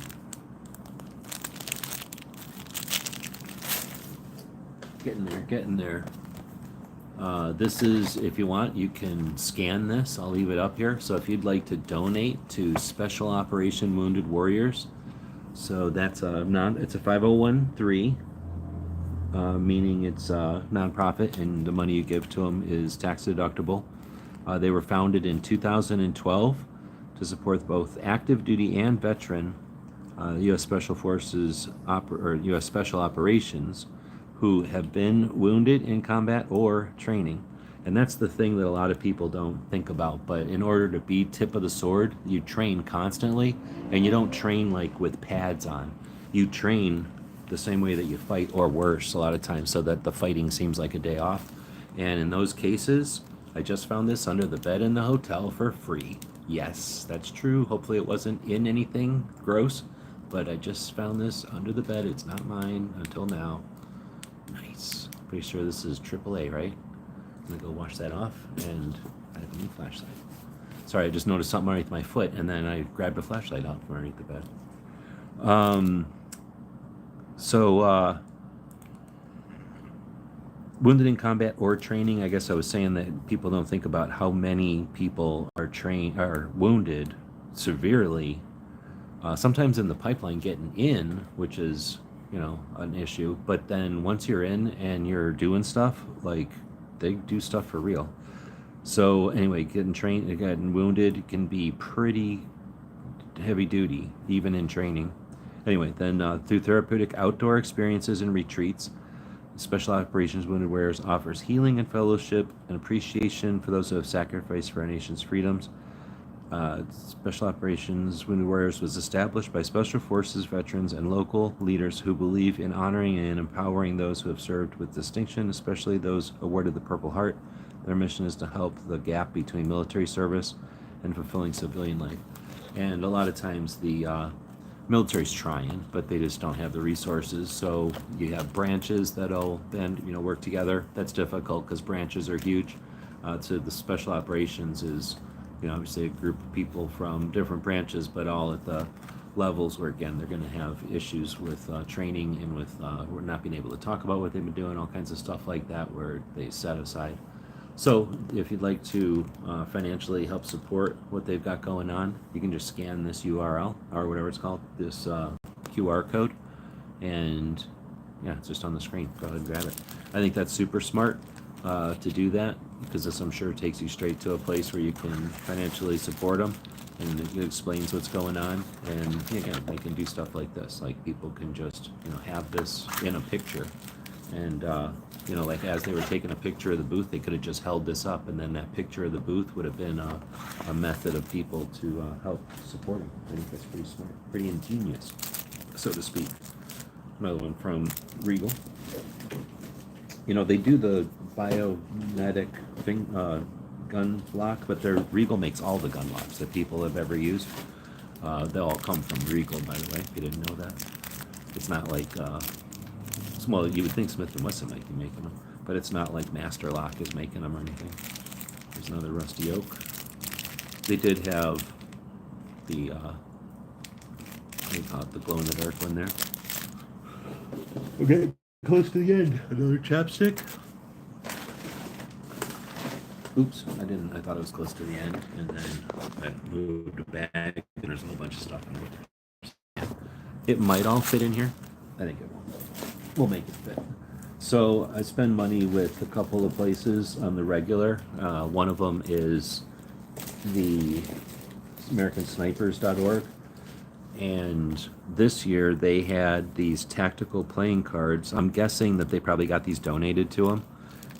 Getting there. This is, if you want, you can scan this. I'll leave it up here. So if you'd like to donate to Special Operation Wounded Warriors, so that's it's a 501(c)(3), meaning it's a nonprofit, and the money you give to them is tax deductible. They were founded in 2012 to support both active duty and veteran U.S. Special Forces or U.S. Special Operations who have been wounded in combat or training. And that's the thing that a lot of people don't think about. But in order to be tip of the sword, you train constantly, and you don't train like with pads on. You train the same way that you fight, or worse a lot of times, so that the fighting seems like a day off. And in those cases, I just found this under the bed in the hotel for free. Yes, that's true. Hopefully it wasn't in anything gross, but I just found this under the bed. It's not mine until now. Nice. Pretty sure this is AAA, right? I'm gonna go wash that off, and I have a new flashlight. Sorry, I just noticed something underneath my foot, and then I grabbed a flashlight out from underneath the bed. Wounded in combat or training, I guess I was saying that people don't think about how many people are wounded severely, sometimes in the pipeline getting in, which is you know, an issue. But then once you're in and you're doing stuff, like they do stuff for real. So anyway, getting trained, getting wounded can be pretty heavy duty, even in training. Anyway, then through therapeutic outdoor experiences and retreats, Special Operations Wounded Warriors offers healing and fellowship and appreciation for those who have sacrificed for our nation's freedoms. Special Operations Wounded Warriors was established by Special Forces veterans and local leaders who believe in honoring and empowering those who have served with distinction, especially those awarded the Purple Heart. Their mission is to help the gap between military service and fulfilling civilian life. And a lot of times the military's trying, but they just don't have the resources. So you have branches that'll then, you know, work together. That's difficult because branches are huge. So the special operations is, you know, obviously a group of people from different branches, but all at the levels where, again, they're going to have issues with training and with we're not being able to talk about what they've been doing, all kinds of stuff like that, where they set aside. So if you'd like to financially help support what they've got going on, you can just scan this URL or whatever it's called, this QR code, and yeah, it's just on the screen. Go ahead and grab it. I think that's super smart to do that, because this, I'm sure, takes you straight to a place where you can financially support them, and it explains what's going on. And again, they can do stuff like this. Like, people can just, you know, have this in a picture, and you know, like as they were taking a picture of the booth, they could have just held this up, and then that picture of the booth would have been a method of people to help support them. I think that's pretty smart, pretty ingenious, so to speak. Another one from Regal. You know, they do the biometric thing, gun lock, but Regal makes all the gun locks that people have ever used. They all come from Regal, by the way, if you didn't know that. It's not like well, you would think Smith & Wesson might be making them, but it's not like Master Lock is making them or anything. There's another rusty oak. They did have the, what do you call it, the glow-in-the-dark one there. Okay, close to the end. Another chapstick. Oops, I thought it was close to the end, and then I moved a bag, and there's a whole bunch of stuff in there. It might all fit in here. I think it won't. We'll make it fit. So I spend money with a couple of places on the regular. One of them is the AmericanSnipers.org, and this year they had these tactical playing cards. I'm guessing that they probably got these donated to them,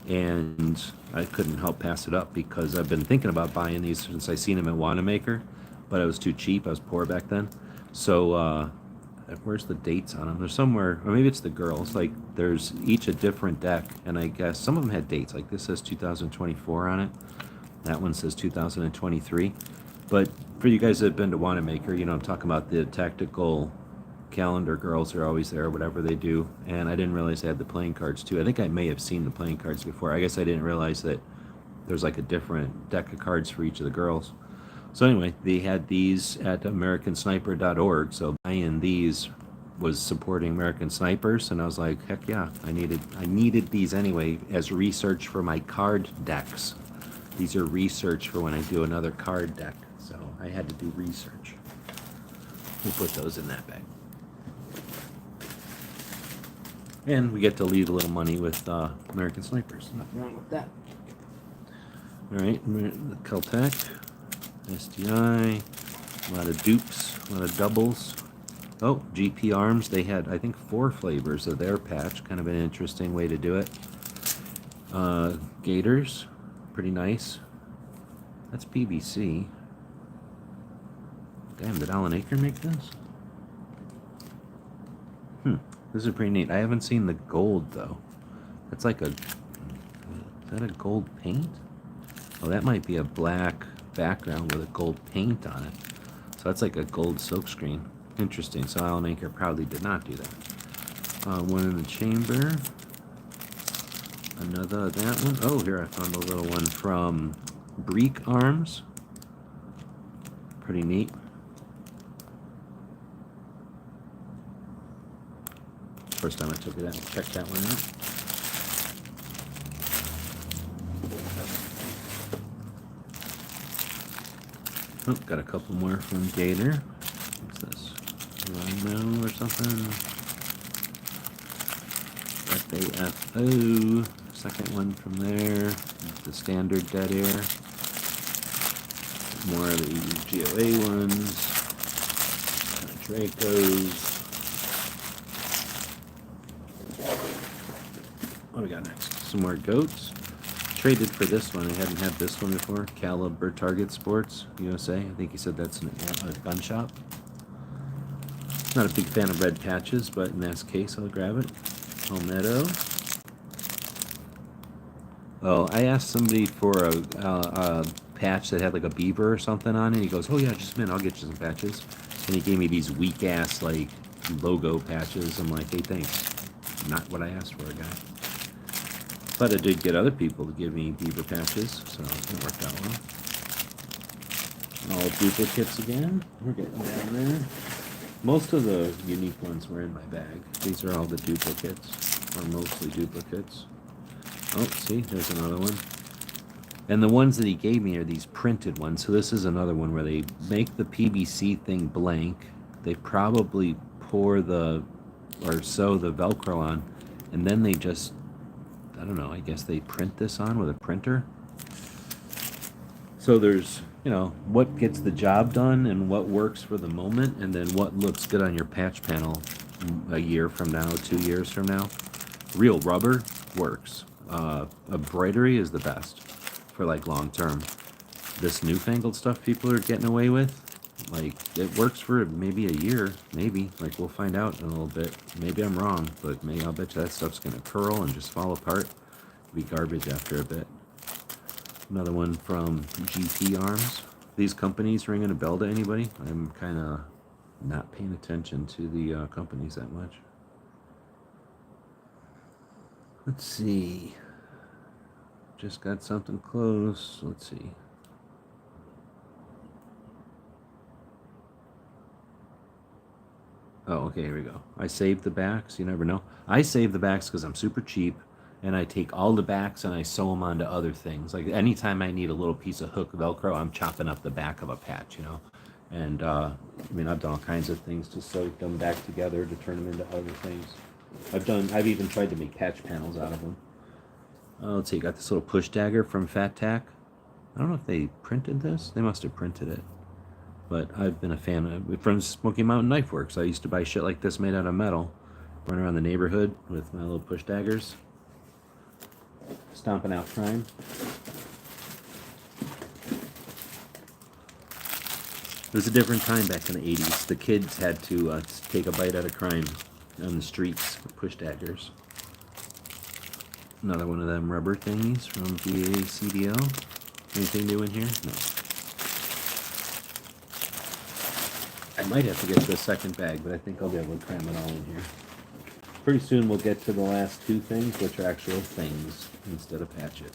and I couldn't help pass it up because I've been thinking about buying these since I seen them at Wanamaker, but I was too cheap. I was poor back then. So where's the dates on them? There's somewhere, or maybe it's the girls. Like, there's each a different deck, and I guess some of them had dates. Like, this says 2024 on it. That one says 2023. But for you guys that have been to Wanamaker, you know, I'm talking about the tactical calendar girls are always there, whatever they do. And I didn't realize they had the playing cards too. I think I may have seen the playing cards before. I guess I didn't realize that there's like a different deck of cards for each of the girls. So anyway, they had these at AmericanSniper.org. So buying these was supporting American Snipers, and I was like, heck yeah, I needed these anyway as research for my card decks. These are research for when I do another card deck. So I had to do research. We'll put those in that bag. And we get to leave a little money with American Snipers. Nothing wrong with that. All right, Caltech. SDI, a lot of dupes, a lot of doubles. Oh, GP Arms, they had, I think, 4 flavors of their patch. Kind of an interesting way to do it. Gators, pretty nice. That's PVC. Damn, did Alan Aker make this? This is pretty neat. I haven't seen the gold, though. That's like is that a gold paint? Oh, that might be a black background with a gold paint on it. So that's like a gold silkscreen. Interesting. So Alan Aker probably did not do that. One in the chamber. Another, that one. Oh, here I found a little one from Breek Arms. Pretty neat. First time I took it out and checked that one out. Oh, got a couple more from Gator. What's this? Rhino or something? FAFO, second one from there, the standard dead air, more of the G.O.A.L.S ones, Dracos. What do we got next? Some more goats. Traded for this one. I hadn't had this one before. Caliber Target Sports, USA. I think he said that's a gun shop. Not a big fan of red patches, but in this case, I'll grab it. Palmetto. Oh, I asked somebody for a patch that had like a beaver or something on it. He goes, "Oh yeah, just a minute, I'll get you some patches." And he gave me these weak ass like logo patches. I'm like, "Hey, thanks. Not what I asked for, guy." But I did get other people to give me beaver patches, so it worked out well. All duplicates again. We're getting down there. Most of the unique ones were in my bag. These are all the duplicates, or mostly duplicates. Oh, see, there's another one. And the ones that he gave me are these printed ones. So this is another one where they make the PVC thing blank. They probably pour the, or sew the Velcro on, and then they just, I don't know, I guess they print this on with a printer. So there's, you know, what gets the job done and what works for the moment, and then what looks good on your patch panel a year from now, 2 years from now. Real rubber works. Embroidery is the best for like long term. This newfangled stuff people are getting away with, like it works for maybe a year, maybe. Like we'll find out in a little bit. Maybe I'm wrong, but maybe I'll bet you that stuff's gonna curl and just fall apart. Be garbage after a bit. Another one from GP Arms. These companies ringing a bell to anybody? I'm kind of not paying attention to the companies that much. Let's see. Just got something close. Let's see. Oh, okay, here we go. I saved the backs. You never know. I save the backs because I'm super cheap, and I take all the backs and I sew them onto other things. Like anytime I need a little piece of hook Velcro, I'm chopping up the back of a patch, you know. And I mean, I've done all kinds of things to sew them back together to turn them into other things. I've even tried to make patch panels out of them. Let's see, got this little push dagger from Fat Tack. I don't know if they printed this. They must have printed it. But I've been a fan of it from Smoky Mountain Knife Works. I used to buy shit like this made out of metal, run around the neighborhood with my little push daggers, stomping out crime. It was a different time back in the 80s. The kids had to take a bite out of crime on the streets with push daggers. Another one of them rubber thingies from GA Anything new in here? No. I might have to get to a second bag, but I think I'll be able to cram it all in here. Pretty soon we'll get to the last two things, which are actual things instead of patches.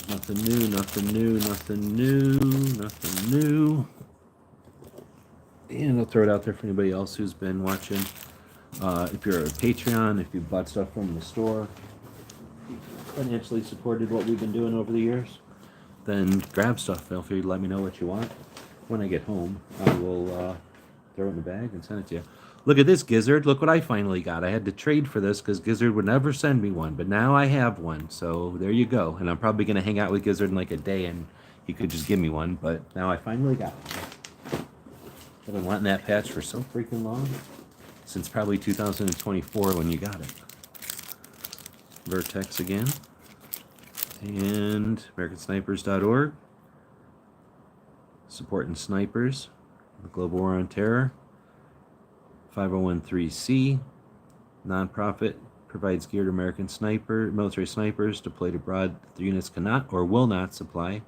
Nothing new, nothing new, nothing new, nothing new. And I'll throw it out there for anybody else who's been watching. If you're a Patreon, if you bought stuff from the store, financially supported what we've been doing over the years, then grab stuff. Feel free to let me know what you want. When I get home, I will throw it in the bag and send it to you. Look at this Gizzard. Look what I finally got. I had to trade for this because Gizzard would never send me one, but now I have one. So there you go. And I'm probably going to hang out with Gizzard in like a day and he could just give me one, but now I finally got one. I've been wanting that patch for so freaking long. Since probably 2024 when you got it. Vertex again. And AmericanSnipers.org. Supporting snipers. The Global War on Terror. 5013C. Nonprofit. Provides gear to American military snipers deployed abroad that the units cannot or will not supply.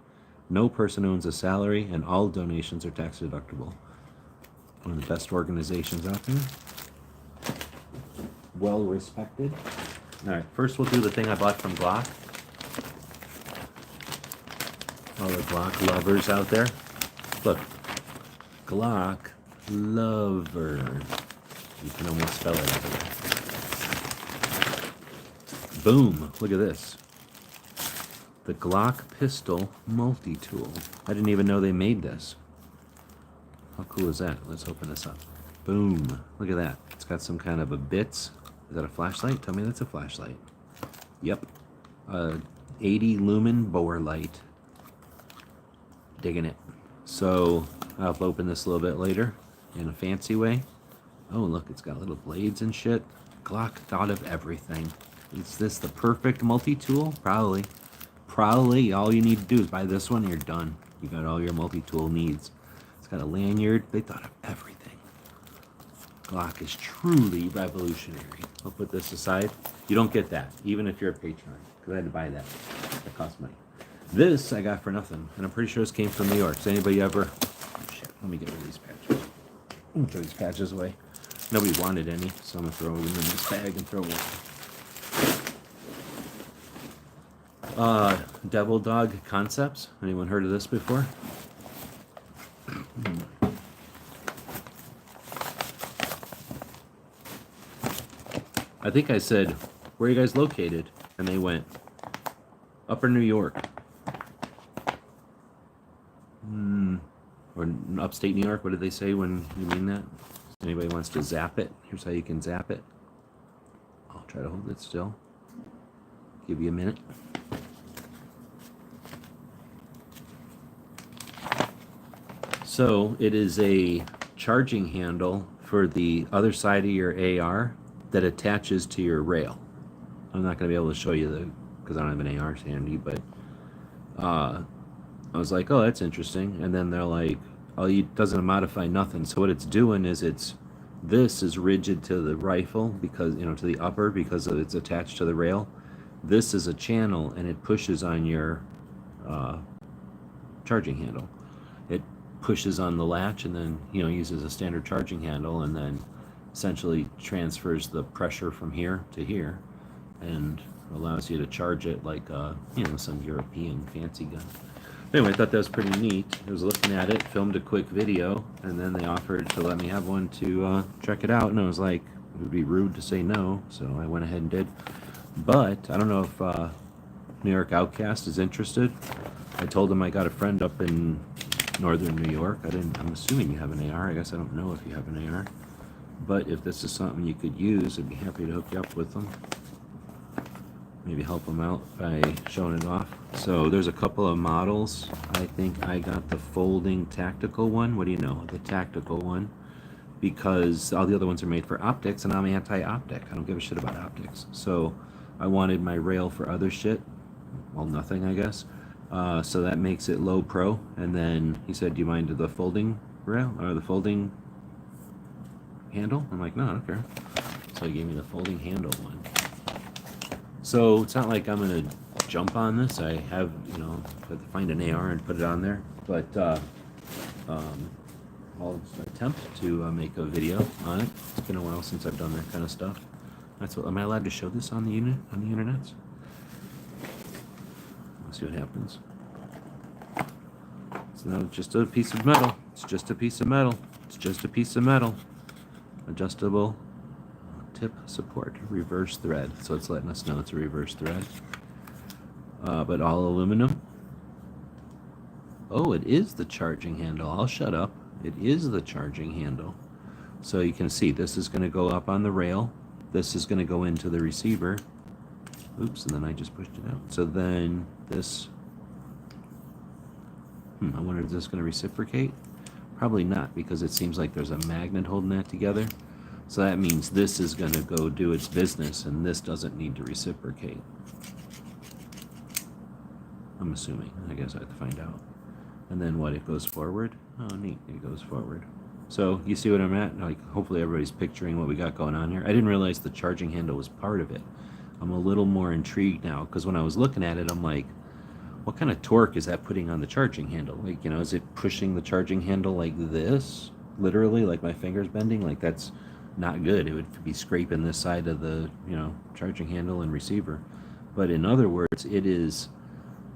No person owns a salary, and all donations are tax deductible. One of the best organizations out there. Well respected. Alright, first we'll do the thing I bought from Glock. All the Glock lovers out there. Look. Glock lover. You can almost spell it out there. Boom. Look at this. The Glock pistol multi-tool. I didn't even know they made this. How cool is that? Let's open this up. Boom. Look at that. It's got some kind of a bits Is that a flashlight? Tell me that's a flashlight. Yep. 80 lumen Bohr light. Digging it. So I'll open this a little bit later in a fancy way. Oh, look, it's got little blades and shit. Glock thought of everything. Is this the perfect multi-tool? Probably. Probably all you need to do is buy this one and you're done. You got all your multi-tool needs. It's got a lanyard. They thought of everything. Glock is truly revolutionary. I'll put this aside. You don't get that, even if you're a patron, because I had to buy that. That cost money. This I got for nothing, and I'm pretty sure this came from New York. Does anybody ever... Oh, shit, let me get rid of these patches. I'm going to throw these patches away. Nobody wanted any, so I'm going to throw them in this bag and throw one. Devil Dog Concepts. Anyone heard of this before? I think I said, where are you guys located? And they went, Upper New York. Or upstate New York. What did they say when you mean that? If anybody wants to zap it, here's how you can zap it. I'll try to hold it still. Give you a minute. So it is a charging handle for the other side of your AR that attaches to your rail. I'm not going to be able to show you because I don't have an AR handy, but I was like, oh, that's interesting. And then they're like, oh, it doesn't modify nothing. So what it's doing is this is rigid to the rifle because, to the upper because it's attached to the rail. This is a channel and it pushes on your charging handle. It pushes on the latch and then, uses a standard charging handle and then essentially transfers the pressure from here to here and allows you to charge it like, some European fancy gun. Anyway, I thought that was pretty neat. I was looking at it, filmed a quick video, and then they offered to let me have one to check it out. And I was like, it would be rude to say no, so I went ahead and did. But I don't know if New York Outcast is interested. I told him I got a friend up in northern New York. I'm assuming you have an AR. I guess I don't know if you have an AR. But if this is something you could use, I'd be happy to hook you up with them. Maybe help them out by showing it off. So there's a couple of models. I think I got the folding tactical one. What do you know? The tactical one. Because all the other ones are made for optics, and I'm anti-optic. I don't give a shit about optics. So I wanted my rail for other shit. Well, nothing, I guess. So that makes it low pro. And then he said, do you mind the folding rail? Or the folding handle? I'm like, no, I don't care. So he gave me the folding handle one. So it's not like I'm going to jump on this. I have, have to find an AR and put it on there. But I'll attempt to make a video on it. It's been a while since I've done that kind of stuff. Am I allowed to show this on the internet? Let's see what happens. It's not just a piece of metal. It's just a piece of metal. It's just a piece of metal. Adjustable tip support, reverse thread. So it's letting us know it's a reverse thread. But all aluminum. Oh, it is the charging handle. I'll shut up. It is the charging handle. So you can see this is going to go up on the rail. This is going to go into the receiver. Oops, and then I just pushed it out. So then this, I wonder if this is going to reciprocate? Probably not, because it seems like there's a magnet holding that together. So that means this is going to go do its business, and this doesn't need to reciprocate. I'm assuming. I guess I have to find out. And then what? It goes forward? Oh, neat. It goes forward. So you see what I'm at? Like, hopefully everybody's picturing what we got going on here. I didn't realize the charging handle was part of it. I'm a little more intrigued now, because when I was looking at it, I'm like, what kind of torque is that putting on the charging handle? Like, is it pushing the charging handle like this? Literally, like my finger's bending? Like, that's not good. It would be scraping this side of the, charging handle and receiver. But in other words, it is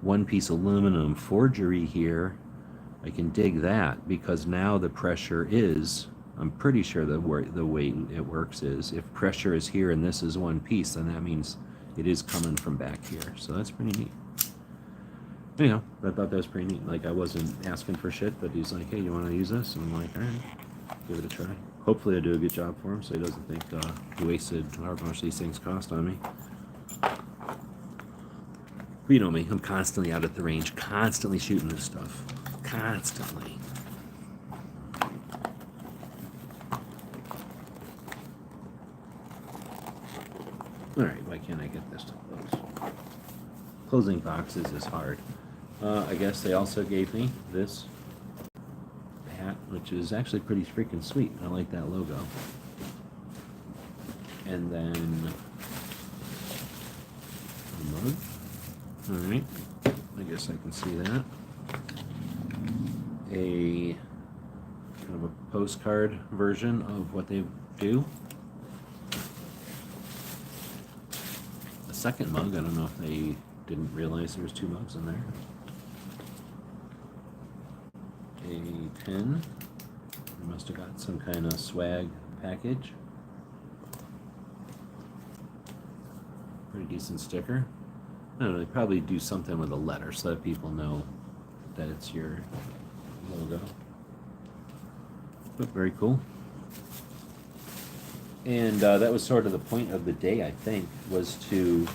one piece aluminum forgery here. I can dig that, because now the pressure is, I'm pretty sure the way it works is, if pressure is here and this is one piece, then that means it is coming from back here. So that's pretty neat. Anyhow, I thought that was pretty neat. Like, I wasn't asking for shit, but he's like, hey, you want to use this? And I'm like, all right, give it a try. Hopefully I do a good job for him so he doesn't think he wasted however much these things cost on me. But you know me, I'm constantly out at the range, constantly shooting this stuff. Constantly. Alright, why can't I get this to close? Closing boxes is hard. I guess they also gave me this hat, which is actually pretty freaking sweet. I like that logo. And then a mug. Alright, I guess I can see that. A kind of a postcard version of what they do. A second mug, I don't know if they didn't realize there was 2 mugs in there. A pen. They must have got some kind of swag package. Pretty decent sticker. I don't know, they probably do something with a letter so that people know that it's your logo. But very cool. And that was sort of the point of the day, I think, was to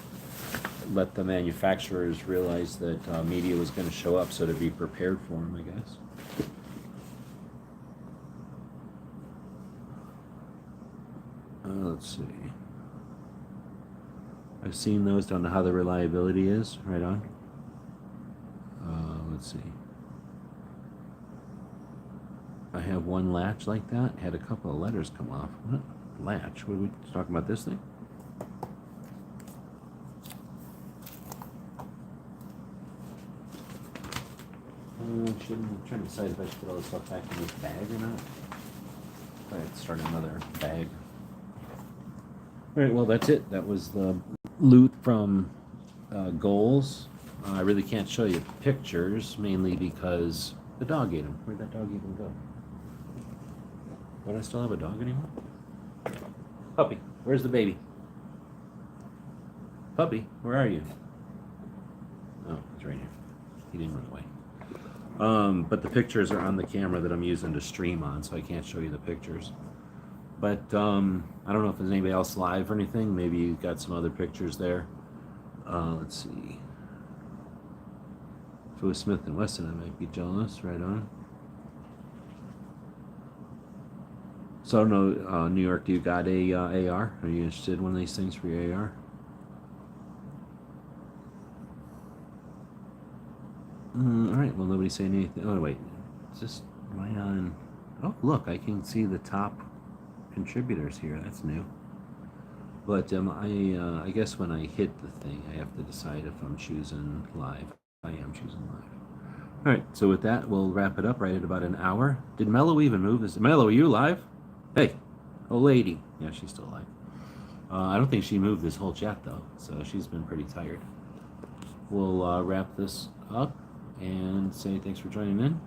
let the manufacturers realize that media was going to show up, so to be prepared for them, I guess. Let's see. I've seen those, don't know how the reliability is. Right on. Let's see. I have one latch like that. Had a couple of letters come off. What? Latch? What are we talking about? This thing? I'm trying to decide if I should put all this stuff back in this bag or not. I had to start another bag. Alright, well that's it. That was the loot from G.O.A.L.S. I really can't show you pictures, mainly because the dog ate them. Where'd that dog even go? Don't I still have a dog anymore? Puppy, where's the baby? Puppy, where are you? Oh, he's right here. He didn't run away. But the pictures are on the camera that I'm using to stream on, so I can't show you the pictures. But I don't know if there's anybody else live or anything. Maybe you got some other pictures there. Let's see. If it was Smith & Wesson, I might be jealous. Right on. So I don't know, New York, do you got a AR? Are you interested in one of these things for your AR? Alright, well nobody's saying anything. Oh wait, is this right on? Oh look, I can see the top contributors here. That's new. But I guess when I hit the thing, I have to decide if I'm choosing live. I am choosing live. Alright, so with that, we'll wrap it up right at about an hour. Did Mello even move? Mello, are you live? Hey, old lady. Yeah, she's still alive. I don't think she moved this whole chat, though, so she's been pretty tired. We'll wrap this up and say thanks for joining in.